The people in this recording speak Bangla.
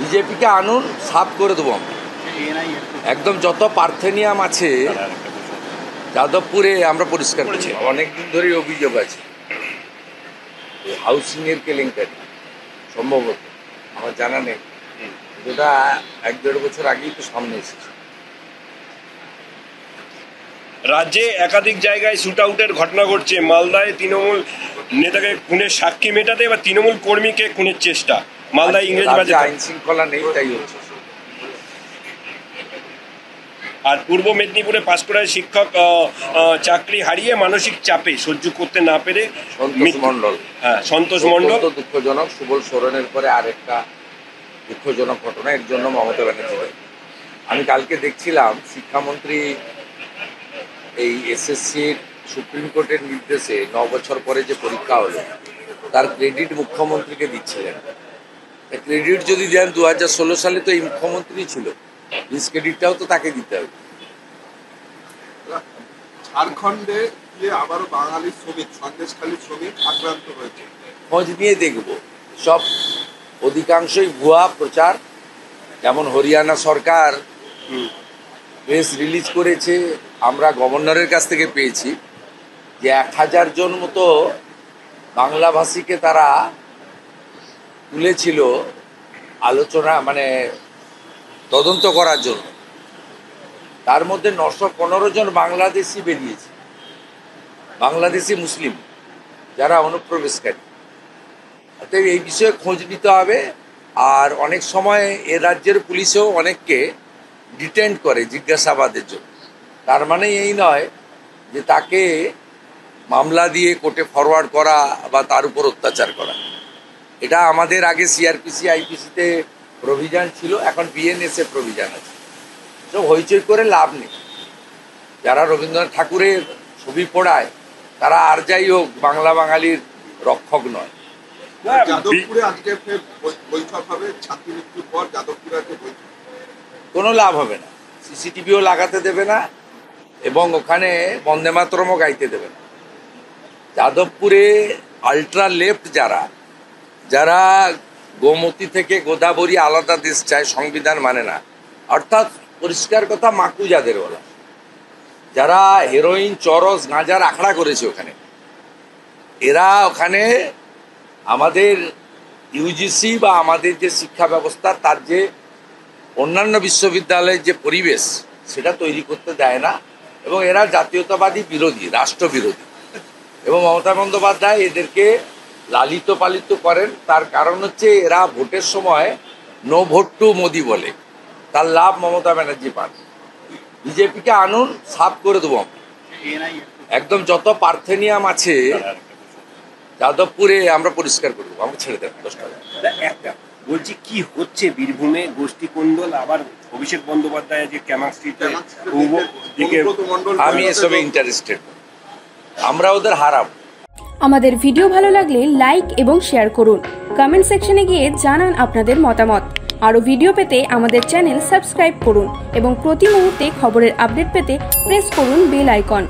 বিজেপিকে আনুন, সাফ করে দেবো আমরা একদম। যত পার্থেনিয়াম আছে যাদবপুরে আমরা পরিষ্কার করছি। অনেকদিন ধরেই অভিযোগ আছে হাউসিংয়ের কেলেঙ্কারি, সম্ভবত আমার জানা নেই, যেটা 1-1.5 বছর আগেই তো সামনে এসেছে। রাজ্যে একাধিক জায়গায় শুট আউটের ঘটনা ঘটছে। মালদায় তৃণমূল নেতাকে খুনের সাক্ষী মেটাতে বা তৃণমূল কর্মীকে খুনের চেষ্টা। মালদায় ইংরেজবাজারে আইন শৃঙ্খলা নেই, তাই হচ্ছে। আর পূর্ব মেদিনীপুরে পাঁশকুড়ায় শিক্ষক চাকরি হারিয়ে মানসিক চাপে সহ্য করতে না পেরে সন্তোষ মণ্ডল। দুঃখজনক। সুবল সোরেনের পরে আরেকটা দুঃখজনক ঘটনা। এর জন্য মমতা ব্যানার্জি, আমি কালকে দেখছিলাম শিক্ষামন্ত্রী এই এসএসসির সুপ্রিম কোর্টের নির্দেশে 9 বছর পরে যে পরীক্ষা হলো তার ক্রেডিট মুখ্যমন্ত্রীকে দিচ্ছিলেন। ক্রেডিট যদি দেন 2016 সালে তো এই মুখ্যমন্ত্রী ছিল, ক্রেডিটটাও তো তাকে দিতে হবে। ঝাড়খণ্ডে আবারও বাঙালি শ্রমিক, সন্দেশখালী শ্রমিক আক্রান্ত হয়েছে। খোঁজ নিয়ে দেখব। সব অধিকাংশই ভুয়া প্রচার। যেমন হরিয়ানা সরকার প্রেস রিলিজ করেছে, আমরা গভর্নরের কাছ থেকে পেয়েছি যে 1000 জন মতো বাংলাভাষীকে তারা তুলেছিল আলোচনা, মানে তদন্ত করার জন্য। তার মধ্যে 915 জন বাংলাদেশি বেরিয়েছে, বাংলাদেশি মুসলিম যারা অনুপ্রবেশকারী। অতএব এই বিষয়ে খোঁজ নিতে হবে। আর অনেক সময় এ রাজ্যের পুলিশও অনেককে ডিটেইন করে জিজ্ঞাসাবাদের জন্য। তার মানে এই নয় যে তাকে মামলা দিয়ে কোর্টে ফরওয়ার্ড করা বা তার উপর অত্যাচার করা। এটা আমাদের আগে সিআরপিসি আইপিসিতে প্রভিশন ছিল, এখন বিএনএসএ প্রভিশন আছে। সব হইচই করে লাভ নেই। যারা রবীন্দ্রনাথ ঠাকুরের ছবি পড়ায় তারা আর যাই হোক বাংলা বাঙালির রক্ষক নয়। যাদবপুরে আজকে বৈঠক হবে, ছাত্রী মৃত্যুর পর যাদবপুরে আজকে বৈঠক। কোনো লাভ হবে না, সিসিটিভিও লাগাতে দেবে না এবং ওখানে বন্দে মাতরমও গাইতে দেবে না। যাদবপুরে আলট্রা লেফট যারা গোমতী থেকে গোদাবরী আলাদা দেশ চায়, সংবিধান মানে না, অর্থাৎ পরিষ্কার কথা মাকু যাদের বলা, যারা হেরোইন, চরস, গাঁজার আখড়া করেছে ওখানে, এরা ওখানে আমাদের ইউজিসি বা আমাদের যে শিক্ষা ব্যবস্থা তার যে অন্যান্য বিশ্ববিদ্যালয়ের যে পরিবেশ সেটা তৈরি করতে দেয় না। এবং এরা জাতীয়তাবাদী বিরোধী, রাষ্ট্রবিরোধী। এবং মমতা বন্দ্যোপাধ্যায় এদেরকে লালিত পালিত করেন। তার কারণ হচ্ছে এরা ভোটের সময় নো ভোট টু মোদি বলে, তার লাভ মমতা ব্যানার্জি পান। বিজেপিকে আনুন, সাফ করে দেবো আমরা একদম। যত পার্থেনিয়াম আছে যাদবপুরে আমরা পরিষ্কার করে দেবো। আমরা ছেড়ে দেব 10 টাকা। একটা বলছি কি হচ্ছে বীরভূমে গোষ্ঠী কোন্দল, আবার অভিষেক বন্দ্যোপাধ্যায় যে ক্যামাক্সিতে, আমি এসবে ইন্টারেস্টেড। আমরা ওদের হারাবো। আমাদের ভিডিও ভালো লাগলে লাইক এবং শেয়ার করুন। কমেন্ট সেকশনে গিয়ে জানান আপনাদের মতামত। আরও ভিডিও পেতে আমাদের চ্যানেল সাবস্ক্রাইব করুন এবং প্রতি মুহূর্তে খবরের আপডেট পেতে প্রেস করুন বেল আইকন।